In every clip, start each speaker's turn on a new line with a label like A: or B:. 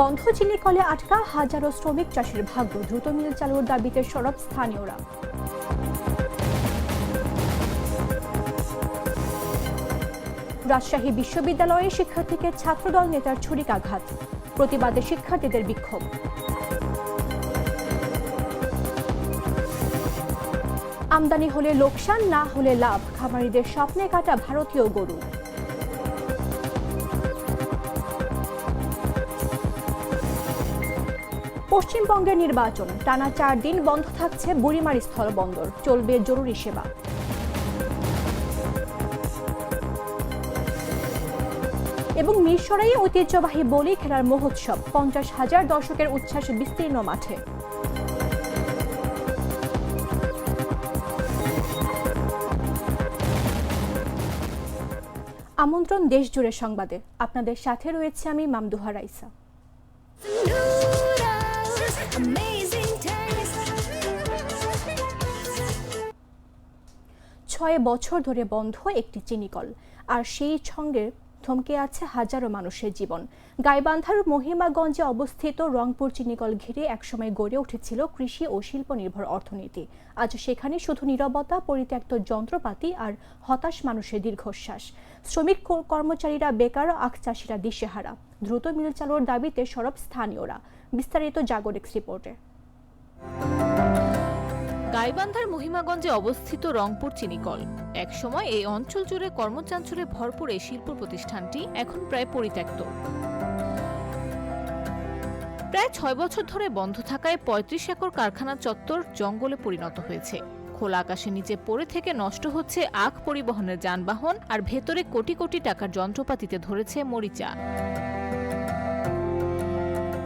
A: বন্ধ চিনি কলে আটকা হাজারো শ্রমিক, চাষের ভাগ্য দ্রুত মিল চালুর দাবিতে সরব স্থানীয়রা। রাজশাহী বিশ্ববিদ্যালয়ে শিক্ষার্থীকে ছাত্রদল নেতার ছুরিকাঘাত, প্রতিবাদে শিক্ষার্থীদের বিক্ষোভ। আমদানি হলে লোকসান, না হলে লাভ, খামারিদের স্বপ্নে কাটা ভারতীয় গরু। পশ্চিমবঙ্গের নির্বাচন, টানা 4 দিন বন্ধ থাকছে বুড়িমারি স্থলবন্দর, চলবে জরুরি সেবা। এবং মিরসরাই ঐতিহ্যবাহী বলি খেলার মহোৎসব, 50,000 দর্শকের উচ্ছ্বাস বিস্তীর্ণ মাঠে। আমন্ত্রণ দেশ জুড়ে সংবাদে, আপনাদের সাথে রয়েছে আমি মামদুহা রাইসা। 6 বছর ধরে বন্ধ একটি চিনিকল, আর সেই সঙ্গে থমকে আছে হাজারো মানুষের জীবন। গাইবান্ধার মহিমাগঞ্জে অবস্থিত রংপুর চিনিকল ঘিরে একসময় গড়ে উঠেছিল কৃষি ও শিল্প নির্ভর অর্থনীতি। আজ সেখানে শুধু নীরবতা, পরিত্যক্ত যন্ত্রপাতি আর হতাশ মানুষের দীর্ঘশ্বাস। শ্রমিক, কর্মচারীরা বেকার, আখ চাষিরা দিশেহারা। দ্রুত মিল চালুর দাবিতে সরব স্থানীয়রা। বিস্তারিত জাগরিক রিপোর্টে।
B: গাইবান্ধার মহিমাগঞ্জে অবস্থিত রংপুর চিনিকল, একসময় এই অঞ্চল জুড়ে কর্মচাঞ্চল্যে ভরপুর এই শিল্প প্রতিষ্ঠানটি এখন প্রায় পরিত্যক্ত। প্রায় 6 বছর ধরে বন্ধ থাকায় 35 একর কারখানা চত্বর জঙ্গলে পরিণত হয়েছে। খোলা আকাশের নিচে পড়ে থেকে নষ্ট হচ্ছে আখ পরিবহনের যানবাহন, আর ভেতরে কোটি কোটি টাকার যন্ত্রপাতিতে ধরেছে মরিচা।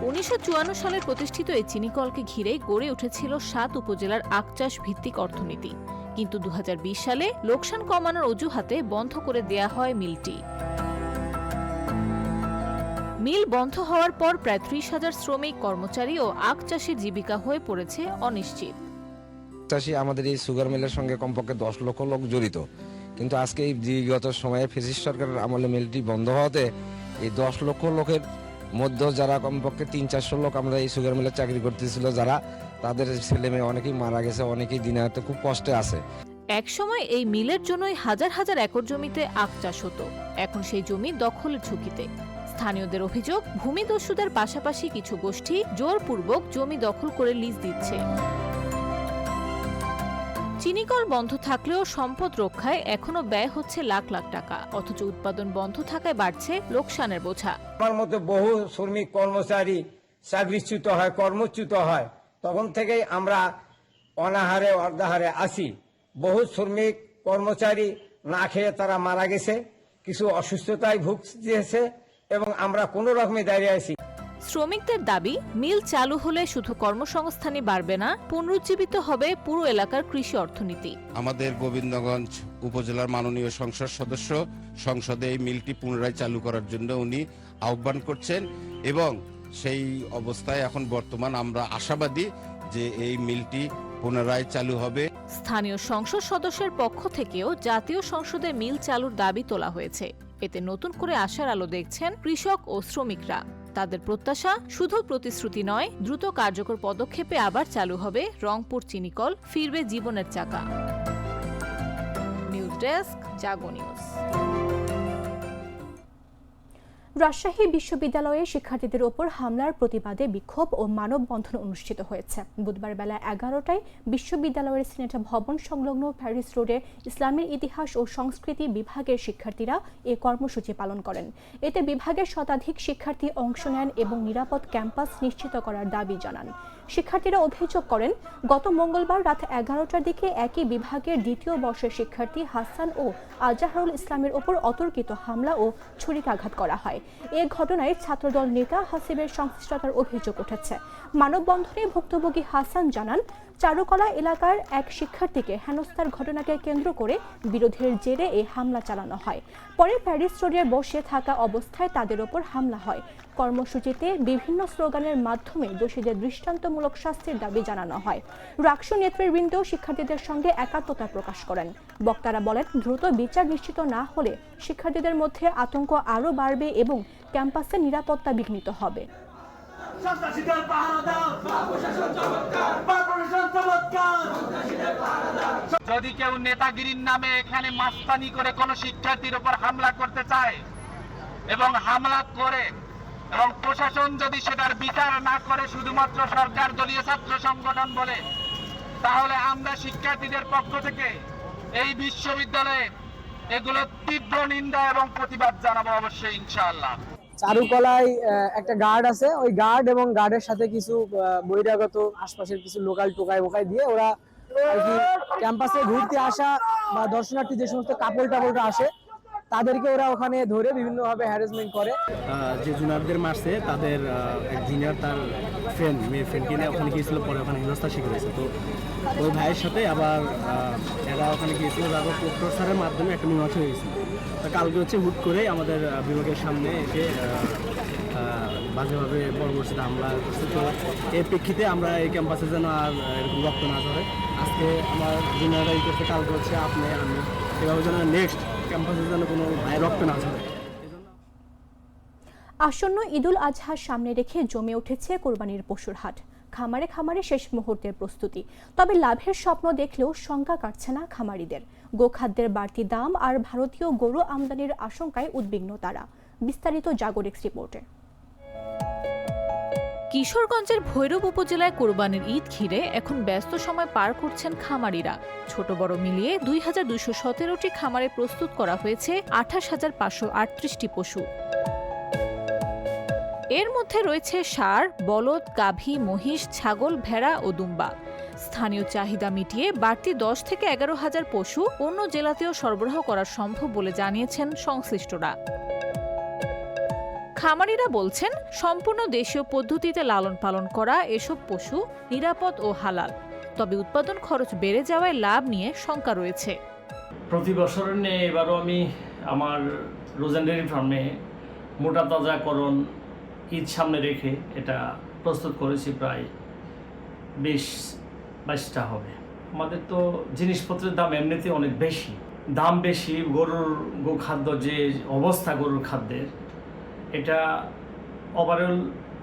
B: 1954 সালে প্রতিষ্ঠিত এই চিনিকলকে ঘিরেই গড়ে উঠেছিল 7 উপজেলার আখ চাষ ভিত্তিক অর্থনীতি। কিন্তু 2020 সালে লোকসান কমানোর অজুহাতে বন্ধ করে দেয়া হয় মিলটি। মিল বন্ধ হওয়ার পর প্রায় 30,000 শ্রমিক, কর্মচারী ও আখ চাষির জীবিকা হয়ে পড়েছে অনিশ্চিত।
C: চাষি আমাদের এই সুগার মিলের সঙ্গে কমপক্ষে 10 লক্ষ লোক জড়িত, কিন্তু আজকে এই বিগত সময়ে ফ্যাসিস্ট সরকারের আমলে মিলটি বন্ধ হওয়াতে এই 10 লক্ষ লোকের মধ্যে যারা কমপক্ষে 300-400 লোক আমরা এই সুগার মিলে চাকরি করতেছিল, যারা তাদের ছেলে মেয়ে অনেকেই মারা গেছে, অনেকেই দিনে হয়তো খুব কষ্টে আছে।
B: একসময় এই মিলের জন্যই হাজার হাজার একর জমিতে আখ চাষ হতো, এখন সেই জমি দখলের ঝুঁকিতে। স্থানীয়দের অভিযোগ, ভূমিদস্যুদের পাশাপাশি কিছু গোষ্ঠী জোরপূর্বক জমি দখল করে লিজ দিচ্ছে। চিনিকল বন্ধ থাকলেও সম্পদ রক্ষায় এখনো ব্যয় হচ্ছে লাখ লাখ টাকা, অথচ উৎপাদন বন্ধ থাকায় বাড়ছে লোকসানের বোঝা।
D: আমার মতো বহু শ্রমিক, কর্মচারী চাকরিচ্যুত হয়, কর্মচ্যুত হয়, তখন থেকেই আমরা অনাহারে অর্ধাহারে আসি। বহু শ্রমিক, কর্মচারী না খেয়ে তারা মারা গেছে, কিছু অসুস্থতায় ভুগছে, এবং আমরা কোনো রকমে দাঁড়িয়ে আছি।
B: শ্রমিকদের দাবি, মিল চালু হলে শুধু কর্মসংস্থানই বাড়বে না, পুনরুজ্জীবিত হবে পুরো এলাকার কৃষি অর্থনীতি।
E: আমাদের গোবিন্দগঞ্জ উপজেলার মাননীয় সংসদ সদস্য সংসদে এই মিলটি পুনরায় চালু করার জন্য উনি আহ্বান করছেন, এবং সেই অবস্থায় এখন বর্তমান আমরা আশাবাদী যে এই মিলটি পুনরায় চালু হবে।
B: স্থানীয় সংসদ সদস্যের পক্ষ থেকেও জাতীয় সংসদে মিল চালুর দাবি তোলা হয়েছে। এতে নতুন করে আশার আলো দেখছেন কৃষক ও শ্রমিকরা। তাদের প্রত্যাশা, শুধু প্রতিশ্রুতি নয়, দ্রুত কার্যকর পদক্ষেপে আবার চালু হবে রংপুর চিনিকল, ফিরবে জীবনের চাকা। নিউজ ডেস্ক, জাগো নিউজ।
A: রাজশাহী বিশ্ববিদ্যালয়ে শিক্ষার্থীদের ওপর হামলার প্রতিবাদে বিক্ষোভ ও মানববন্ধন অনুষ্ঠিত হয়েছে। বুধবার বেলা 11টায় বিশ্ববিদ্যালয়ের সিনেট ভবন সংলগ্ন প্যারিস রোডে ইসলামের ইতিহাস ও সংস্কৃতি বিভাগের শিক্ষার্থীরা এ কর্মসূচি পালন করেন। এতে বিভাগের শতাধিক শিক্ষার্থী অংশ নেন এবং নিরাপদ ক্যাম্পাস নিশ্চিত করার দাবি জানান। শিক্ষার্থীরা অভিযোগ করেন, গত মঙ্গলবার রাত 11টার দিকে একই বিভাগের 2য় বর্ষের শিক্ষার্থী হাসান ও আজাহারুল ইসলামের ওপর অতর্কিত হামলা ও ছুরিকাঘাত করা হয়। এ ঘটনায় ছাত্রদল নেতা হাসিবের সংশ্লিষ্টতার অভিযোগ উঠেছে। মানববন্ধনে ভুক্তভোগী হাসান জানান, চারুকলা এলাকার এক শিক্ষার্থীকে হেনস্থার ঘটনাকে কেন্দ্র করে বিরোধের জেরে এই হামলা চালানো হয়। পরে প্যারিস রোডে বসে থাকা অবস্থায় তাদের ওপর হামলা হয়। কর্মসূচিতে বিভিন্ন স্লোগানের মাধ্যমে দোষীদের দৃষ্টান্তমূলক শাস্তির দাবি জানানো হয়। রাকসু নেতৃবৃন্দ শিক্ষার্থীদের সঙ্গে একাত্মতা প্রকাশ করেন। বক্তারা বলেন, দ্রুত বিচার নিশ্চিত না হলে শিক্ষার্থীদের মধ্যে আতঙ্ক আরও বাড়বে এবং ক্যাম্পাসে নিরাপত্তা বিঘ্নিত হবে।
F: সন্ত্রাসীদের পাহারা দাও, প্রশাসন চমৎকার, প্রশাসন চমৎকার।
G: যদি কেউ নেতাগিরির নামে এখানে মাস্তানি করে কোনো শিক্ষার্থীর উপর হামলা করতে চায় এবং হামলা করে এবং প্রশাসন যদি সেটার বিচার না করে শুধুমাত্র সরকার দলীয় ছাত্র সংগঠন বলে, তাহলে আমরা শিক্ষার্থীদের পক্ষ থেকে এই বিশ্ববিদ্যালয়ে এগুলো তীব্র নিন্দা এবং প্রতিবাদ জানাবো অবশ্যই ইনশাআল্লাহ।
H: চারুকলায় একটা গার্ড আছে, ওই গার্ড এবং গার্ডের সাথে কিছু বহিরাগত আশপাশের কিছু লোকাল টোকাই বোকাই দিয়ে ওরা আর কি ক্যাম্পাসে ঘুরতে আসা বা দর্শনার্থী যে সমস্ত টাপলটা আসে তাদেরকে ওরা ওখানে ধরে বিভিন্নভাবে হ্যারাসমেন্ট করে।
I: যে জুনিয়রদের মারছে তাদের এক জুনিয়র তার মেয়ে ফ্রেন্ডকে নিয়ে ওখানে গিয়েছিল, পরে ওখানে হেনস্থা শিখে হয়েছে। তো ওই ভাইয়ের সাথে আবার এরা ওখানে গিয়েছিল, তারপর প্রক্টর স্যারের মাধ্যমে একটা মীমাংসা হয়েছিল। তো কালকে হচ্ছে হুট করে আমাদের বিভাগের সামনে এসে বাজেভাবে পরবর্তীতে হামলা করছে। তো এর প্রেক্ষিতে আমরা এই ক্যাম্পাসে যেন আর এরকম রক্ত না ঝরে, আজকে আমার জুনিয়ররা এই করছে, কালকে হচ্ছে আমি এভাবে যেন নেক্সট ক্যাম্পাসে যেন কোনো ভাই রক্ত না ঝরে।
A: আসন্ন ঈদুল আজহার সামনে রেখে জমে উঠেছে কোরবানির পশুর হাট। খামারে খামারে শেষ মুহূর্তের প্রস্তুতি। তবে লাভের স্বপ্ন দেখলেও শঙ্কা কাটছে না খামারিদের। গোখাদ্যের বাড়তি দাম আর ভারতীয় গরু আমদানির আশঙ্কায় উদ্বিগ্ন তারা। বিস্তারিত জাগরিক্স রিপোর্টে।
B: কিশোরগঞ্জের ভৈরব উপজেলায় কোরবানির ঈদ ঘিরে এখন ব্যস্ত সময় পার করছেন খামারিরা। ছোট বড় মিলিয়ে 2217টি খামারে প্রস্তুত করা হয়েছে 28,538টি পশু। এর মধ্যে রয়েছে ষাঁড়, বলদ, গাভী, মহিষ, ছাগল, ভেড়া ও দুম্বা। স্থানীয় চাহিদা মিটিয়ে বাড়তি 10 থেকে 11,000 পশু অন্য জেলাতেও সরবরাহ করা সম্ভব বলে জানিয়েছেন সংশ্লিষ্টরা। খামারিরা বলছেন, সম্পূর্ণ দেশীয় পদ্ধতিতে লালন পালন করা এসব পশু নিরাপদ ও হালাল। তবে উৎপাদন খরচ বেড়ে যাওয়ায় লাভ নিয়ে শঙ্কা রয়েছে।
J: প্রতি বছরের নিয়ে এবারও আমি আমার রোজেন ডেয়ারি ফার্মে মোটা তাজাকরণ ঈদ সামনে রেখে এটা প্রস্তুত করেছি, প্রায় 20-22টা হবে। আমাদের তো জিনিসপত্রের দাম এমনিতে অনেক বেশি, দাম বেশি। গোখাদ্য যে অবস্থা গরুর খাদ্যের, এটা ওভারঅল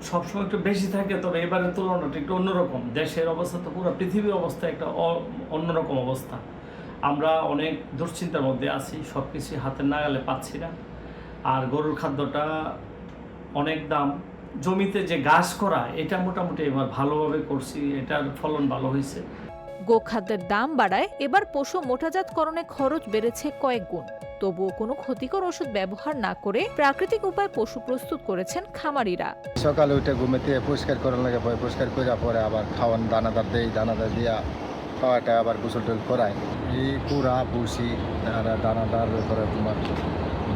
J: সবসময় একটু বেশি থাকে, তবে এবারের তুলনাটা একটু অন্যরকম। দেশের অবস্থা তো পুরো পৃথিবীর অবস্থা একটা অন্যরকম অবস্থা। আমরা অনেক দুশ্চিন্তার মধ্যে আছি, সব কিছু হাতের নাগালে পাচ্ছি না। আর গরুর খাদ্যটা অনেক দাম। জমিতে যে ঘাস করা, এটা মোটামুটি এবার ভালোভাবে করছি, এটার ফলন ভালো হয়েছে।
B: গোখাদ্যের দাম বাড়ায় এবার পশু মোটাজাতকরণে খরচ বেড়েছে কয়েক গুণ। তবুও কোনো ক্ষতিকর ওষুধ ব্যবহার না করে প্রাকৃতিক উপায়ে পশু প্রস্তুত করেছেন খামারিরা।
K: সকালে উঠে ঘুমেতে পরিষ্কার করার লাগে, পরিষ্কার করে পরে আবার খাওয়ান দানাদার দেই, দানাদার দিয়া খাওয়াটা আবার গোসল টোল করাই। এই কুড়া পুষি, দানাদার করে তোমার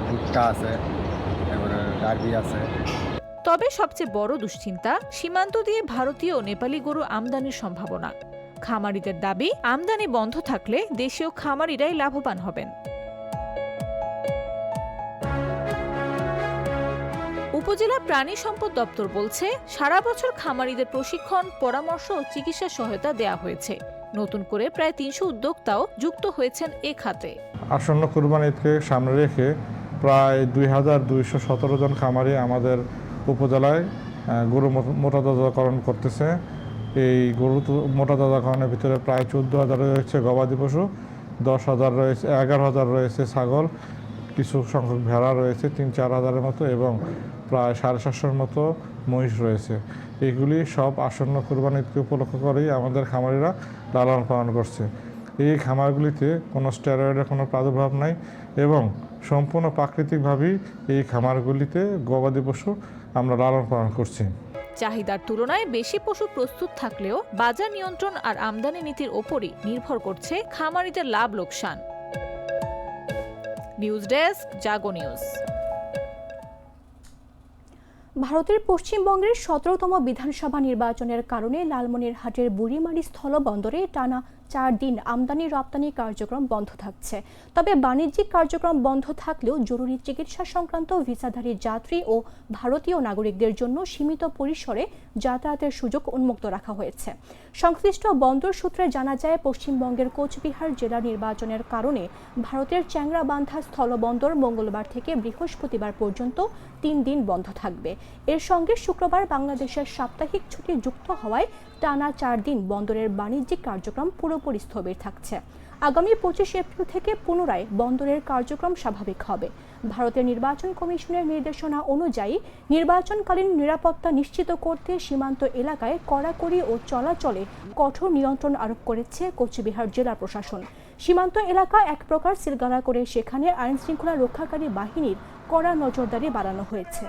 K: ভুট্টা আছে, এবারে ডারবি আছে।
B: তবে সবচেয়ে বড় দুশ্চিন্তা সীমান্ত দিয়ে ভারতীয় ও নেপালি গরু আমদানির সম্ভাবনা। খামারিদের দাবি, আমদানি বন্ধ থাকলে দেশীয় খামারিরাই লাভবান হবেন। উপজেলা প্রাণী সম্পদ দপ্তর বলছে, সারা বছর খামারিদের প্রশিক্ষণ, পরামর্শ ও চিকিৎসা সহায়তা দেয়া হয়েছে। নতুন করে প্রায় 300 উদ্যোক্তাও যুক্ত হয়েছেন এ খাতে।
L: আসন্ন কুরবানি ঈদকে সামনে রেখে প্রায় 2217 জন খামারি আমাদের উপজেলায় গরু মোটাতাজাকরণ করতেছে। এই গরু মোটাতাজাকরণের ভিতরে প্রায় 14,000 রয়েছে গবাদি পশু, 10,000 রয়েছে, 11,000 রয়েছে ছাগল, কিছু সংখ্যক ভেড়া রয়েছে 3-4 হাজারের মতো, এবং প্রায় 750-এর মতো মহিষ রয়েছে। এগুলি সব আসন্ন কুরবানি ঈদকে উপলক্ষ করেই আমাদের খামারিরা লালন পালন করছে। এই খামারগুলিতে কোনো স্টেরয়েডের কোনো প্রাদুর্ভাব নাই এবং সম্পূর্ণ প্রাকৃতিকভাবেই এই খামারগুলিতে গবাদি পশু আমরা লালন পালন করছি।
B: চাহিদার তুলনায় বেশি পশু প্রস্তুত থাকলেও বাজার নিয়ন্ত্রণ আর আমদানি নীতির ওপরই নির্ভর করছে খামারিদের লাভ লোকসান। নিউজ ডেস্ক, জাগো নিউজ।
A: ভারতের পশ্চিমবঙ্গের 17তম বিধানসভা নির্বাচনের কারণে লালমনিরহাটের বুড়িমারি স্থলবন্দরে টানা 4 দিন আমদানি রপ্তানি কার্যক্রম বন্ধ থাকছে। তবে বাণিজ্যিক কার্যক্রম বন্ধ থাকলেও জরুরি চিকিৎসা সংক্রান্ত ভিসাধারী যাত্রী ও ভারতীয় নাগরিকদের জন্য সীমিত পরিসরে যাতায়াতের সুযোগ উন্মুক্ত রাখা হয়েছে। সংশ্লিষ্ট বন্দর সূত্রে জানা যায়, পশ্চিমবঙ্গের কোচবিহার জেলা নির্বাচনের কারণে ভারতের চ্যাংরাবান্ধা স্থলবন্দর মঙ্গলবার থেকে বৃহস্পতিবার পর্যন্ত 3 দিন বন্ধ থাকবে। এর সঙ্গে শুক্রবার বাংলাদেশের সাপ্তাহিক ছুটি যুক্ত হওয়ায় টানা 4 দিন বন্দরের বাণিজ্যিক কার্যক্রম পুরোপুরি স্থবির থাকছে। আগামী 25 এপ্রিল থেকে পুনরায় বন্দরের কার্যক্রম স্বাভাবিক হবে। ভারতের নির্বাচন কমিশনের নির্দেশনা অনুযায়ী নির্বাচনকালীন নিরাপত্তা নিশ্চিত করতে সীমান্ত এলাকায় কড়াকড়ি ও চলাচলে কঠোর নিয়ন্ত্রণ আরোপ করেছে কোচবিহার জেলা প্রশাসন। সীমান্ত এলাকা এক প্রকার সিলগালা করে সেখানে আইনশৃঙ্খলা রক্ষাকারী বাহিনীর কড়া নজরদারি বাড়ানো হয়েছে।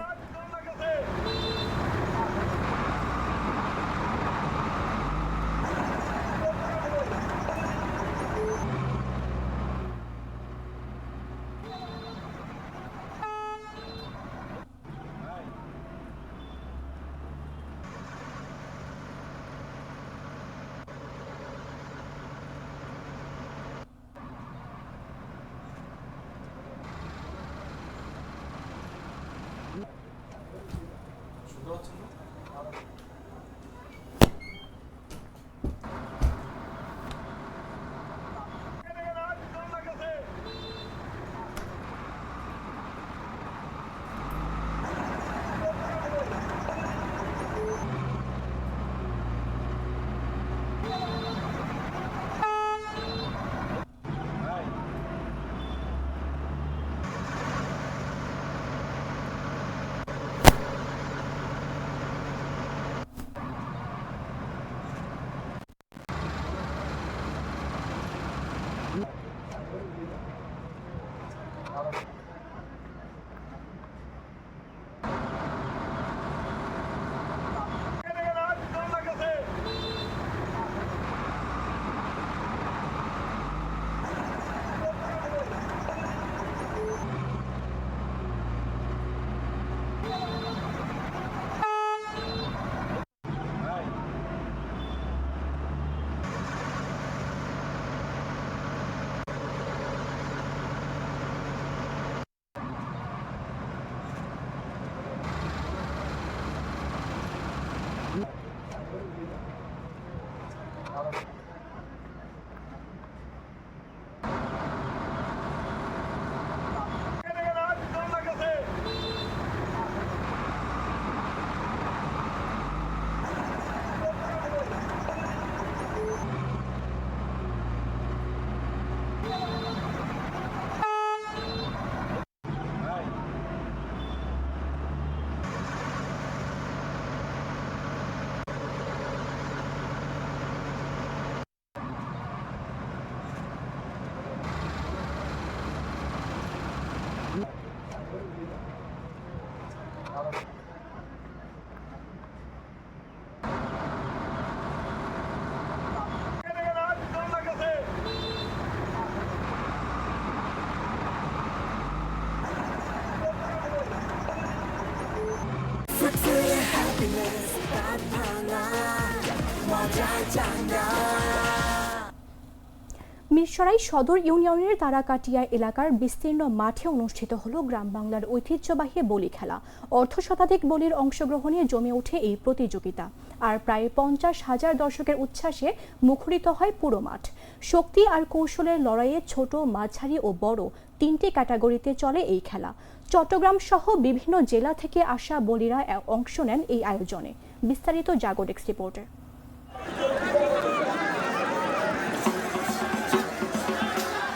A: মিরসরাই সদর ইউনিয়নের তারাকাটিয়া এলাকার বিস্তীর্ণ মাঠে অনুষ্ঠিত হলো গ্রাম বাংলার ঐতিহ্যবাহী বলি খেলা। অর্ধশতাধিক বলির অংশগ্রহণে জমে ওঠে এই প্রতিযোগিতা। আর প্রায় 50,000 দর্শকের উচ্ছ্বাসে মুখরিত হয় পুরো মাঠ। শক্তি আর কৌশলের লড়াইয়ে ছোট, মাঝারি ও বড় 3টি ক্যাটাগরিতে চলে এই খেলা। চট্টগ্রাম সহ বিভিন্ন জেলা থেকে আসা বলিরা অংশ নেন এই আয়োজনে। বিস্তারিত জাগো ডেস্ক রিপোর্টে।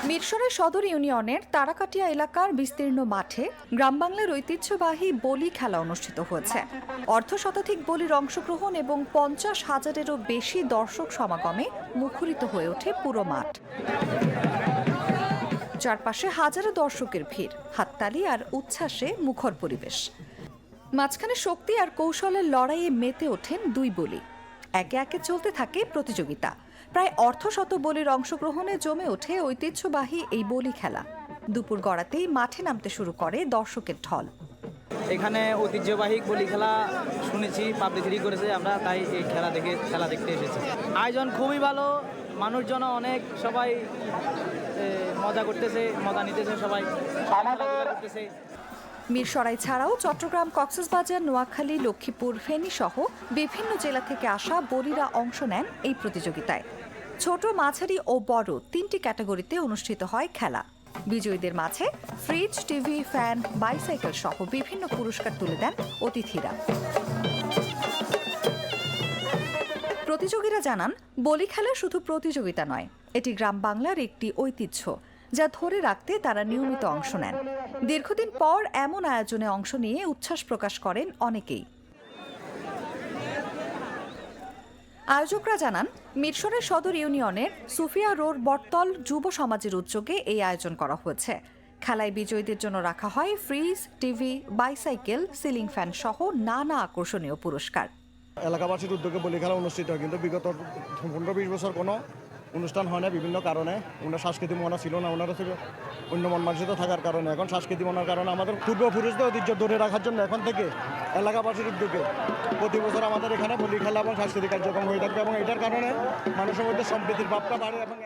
M: মিরসরাই সদর ইউনিয়নের তারাকাটিয়া এলাকার বিস্তীর্ণ মাঠে গ্রাম বাংলার ঐতিহ্যবাহী বলি খেলা অনুষ্ঠিত হয়েছে। অর্ধশতাধিক বলির অংশগ্রহণ এবং 50,000-এরও বেশি দর্শক সমাগমে মুখরিত হয়ে ওঠে পুরো মাঠ। চারপাশে হাজারো দর্শকের ভিড়, হাততালি আর উচ্ছ্বাসে মুখর পরিবেশ। মাঝখানে শক্তি আর কৌশলের লড়াইয়ে মেতে ওঠেন দুই বলি। একে একে চলতে থাকে প্রতিযোগিতা। প্রায় অর্ধশত বলির অংশগ্রহণে জমে ওঠে ঐতিহ্যবাহী এই বলি খেলা। দুপুর গড়াতেই মাঠে নামতে শুরু করে দর্শকের ঢল।
H: এখানে ঐতিহ্যবাহী বলি খেলা শুনেছি, পাবলিসিটি করেছে, আমরা তাই এই খেলা দেখতে এসেছি। আয়োজন খুবই ভালো, মানুষজন অনেক সবাই মজা করতেছে, মজা নিতেছে, সবাই করতেছে।
M: মিরসরাই ছাড়াও চট্টগ্রাম, কক্সবাজার, নোয়াখালী, লক্ষ্মীপুর, ফেনী সহ বিভিন্ন জেলা থেকে আসা বলিরা অংশ নেন এই প্রতিযোগিতায়। ছোট, মাঝারি ও বড় 3টি ক্যাটাগরিতে অনুষ্ঠিত হয় খেলা। বিজয়ীদের মাঝে ফ্রিজ, টিভি, ফ্যান, বাইসাইকেল সহ বিভিন্ন পুরস্কার তুলে দেন অতিথিরা। প্রতিযোগীরা জানান, বলি খেলা শুধু প্রতিযোগিতা নয়, এটি গ্রাম বাংলার একটি ঐতিহ্য যা ধরে রাখতে তারা নিয়মিত অংশ নেন। দীর্ঘদিন পর এমন আয়োজনে অংশ নিয়ে উচ্ছ্বাস প্রকাশ করেন অনেকেই। আয়োজকরা জানান, মিরসরাই সদর ইউনিয়নের সুফিয়া রোড বটতল যুব সমাজের উদ্যোগে এই আয়োজন করা হয়েছে। খেলায় বিজয়ীদের জন্য রাখা হয় fridge, TV, bicycle, ceiling fan সহ নানা আকর্ষণীয় পুরস্কার।
K: এলাকাবাসীর উদ্যোগে বলি খেলা অনুষ্ঠিত হয়, কিন্তু বিগত 15-20 বছর কোনো অনুষ্ঠান হয় না বিভিন্ন কারণে। ওনার সাংস্কৃতিক মনা ছিল না, ওনারা ছিল অন্য মন মানসিকতা থাকার কারণে। এখন সাংস্কৃতিক মনার কারণে আমাদের পূর্বপুরুষদের ঐতিহ্য ধরে রাখার জন্য এখন থেকে এলাকাবাসীর উদ্যোগে প্রতি বছর আমাদের এখানে বলি খেলা এবং সাংস্কৃতিক কার্যক্রম হয়ে থাকবে এবং এটার কারণে মানুষের মধ্যে সম্প্রীতির ভাবটা বাড়ে। এবং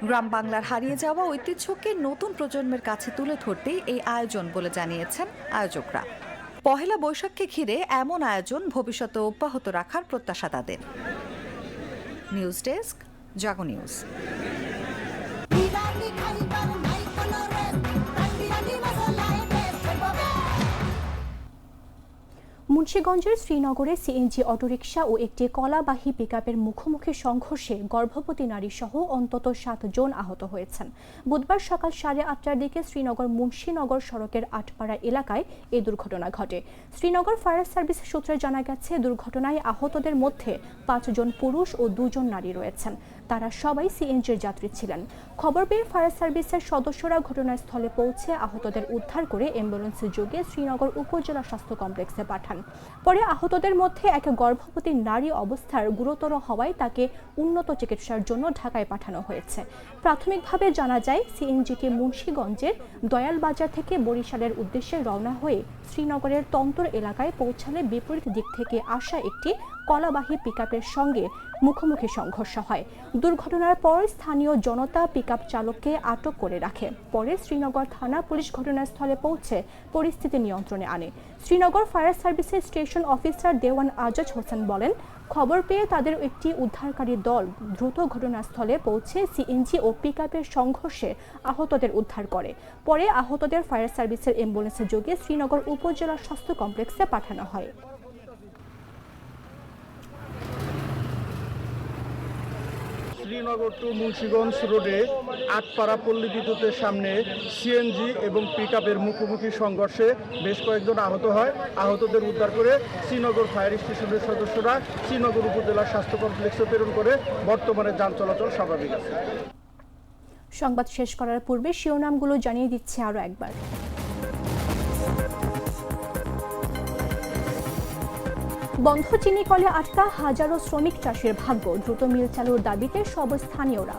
M: গ্রাম বাংলার হারিয়ে যাওয়া ঐতিহ্যকে নতুন প্রজন্মের কাছে তুলে ধরতেই এই আয়োজন বলে জানিয়েছেন আয়োজকরা। পহেলা বৈশাখকে ঘিরে এমন আয়োজন ভবিষ্যতে অব্যাহত রাখার প্রত্যাশা তাদের। নিউজ ডেস্ক, জাগো নিউজ।
A: মুন্সিগঞ্জের শ্রীনগরে সিএনজি অটোরিকশা ও একটি কলাবাহী পিকআপের মুখোমুখি সংঘর্ষে গর্ভবতী নারী সহ অন্তত 7 জন আহত হয়েছেন। বুধবার সকাল 8:30টার দিকে শ্রীনগর মুন্সিনগর সড়কের আটপাড়া এলাকায় এই দুর্ঘটনা ঘটে। শ্রীনগর ফায়ার সার্ভিস সূত্রে জানা গেছে, দুর্ঘটনায় আহতদের মধ্যে 5 জন পুরুষ ও 2 জন নারী রয়েছেন। তারা সবাই সিএনজির যাত্রী ছিলেন। খবর পেয়ে ফায়ার সার্ভিসের সদস্যরা ঘটনাস্থলে পৌঁছে আহতদের উদ্ধার করে অ্যাম্বুলেন্সের যোগে শ্রীনগর উপজেলা স্বাস্থ্য কমপ্লেক্সে পাঠান। পরে আহতদের মধ্যে এক গর্ভবতী নারী অবস্থার গুরুতর হওয়ায় তাকে উন্নত চিকিৎসার জন্য ঢাকায় পাঠানো হয়েছে। প্রাথমিকভাবে জানা যায়, সিএনজিটি মুন্সিগঞ্জের দয়ালবাজার থেকে বরিশালের উদ্দেশ্যে রওনা হয়ে শ্রীনগরের তন্তর এলাকায় পৌঁছালে বিপরীত দিক থেকে আসা একটি কলাবাহী পিকআপের সঙ্গে মুখোমুখি সংঘর্ষ হয়। দুর্ঘটনার পর স্থানীয় জনতা পিকআপ চালককে আটক করে রাখে। পরে শ্রীনগর থানা পুলিশ ঘটনাস্থলে পৌঁছে পরিস্থিতি নিয়ন্ত্রণে আনে। শ্রীনগর ফায়ার সার্ভিসের স্টেশন অফিসার দেওয়ান আজাজ হোসেন বলেন, খবর পেয়ে তাদের একটি উদ্ধারকারী দল দ্রুত ঘটনাস্থলে পৌঁছে সিএনজি ও পিকআপের সংঘর্ষে আহতদের উদ্ধার করে। পরে আহতদের ফায়ার সার্ভিসের অ্যাম্বুলেন্সের যোগে শ্রীনগর উপজেলা স্বাস্থ্য কমপ্লেক্সে পাঠানো হয়।
K: শ্রীনগর টু মুন্সিগঞ্জ রোডে আটপাড়া পল্লী বিদ্যুতের সামনে সিএনজি এবং পিকআপের মুখোমুখি সংঘর্ষে বেশ কয়েকজন আহত হয়। আহতদের উদ্ধার করে শ্রীনগর ফায়ার স্টেশনের সদস্যরা শ্রীনগর উপজেলার স্বাস্থ্য কমপ্লেক্সে প্রেরণ করে বর্তমানে যান চলাচল স্বাভাবিক আছে।
A: সংবাদ শেষ করার পূর্বে শিরোনামগুলো জানিয়ে দিচ্ছে আরও একবার। বন্ধ চিনি কলে আটকা হাজারো শ্রমিক চাষির ভাগ্য, দ্রুত মিল চালুর দাবিতে সব স্থানীয়রা।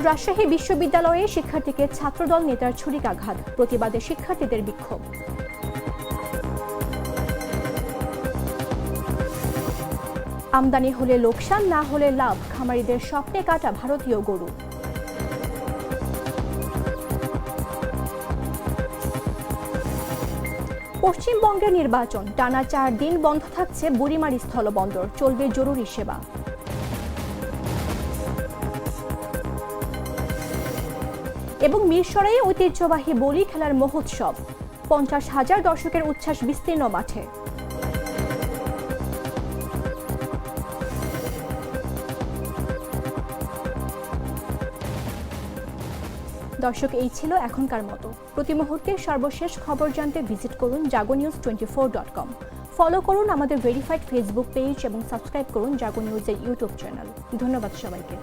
A: রাজশাহী বিশ্ববিদ্যালয়ে শিক্ষার্থীকে ছাত্রদল নেতার ছুরিকাঘাত, প্রতিবাদে শিক্ষার্থীদের বিক্ষোভ। আমদানি হলে লোকসান, না হলে লাভ, খামারিদের স্বপ্নে কাটা ভারতীয় গরু। পশ্চিমবঙ্গের নির্বাচন, টানা 4 দিন বন্ধ থাকছে বুড়িমারি স্থলবন্দর, চলবে জরুরি সেবা। এবং মিরসরাইয়ে ঐতিহ্যবাহী বলি খেলার মহোৎসব, 50,000 দর্শকের উচ্ছ্বাস বিস্তীর্ণ মাঠে। দর্শক, এই ছিল এখনকার মতো। প্রতি মুহূর্তে সর্বশেষ খবর জানতে ভিজিট করুন jagonews24.com। ফলো করুন আমাদের ভেরিফাইড ফেসবুক পেজ এবং সাবস্ক্রাইব করুন জাগো নিউজের ইউটিউব চ্যানেল। ধন্যবাদ সবাইকে।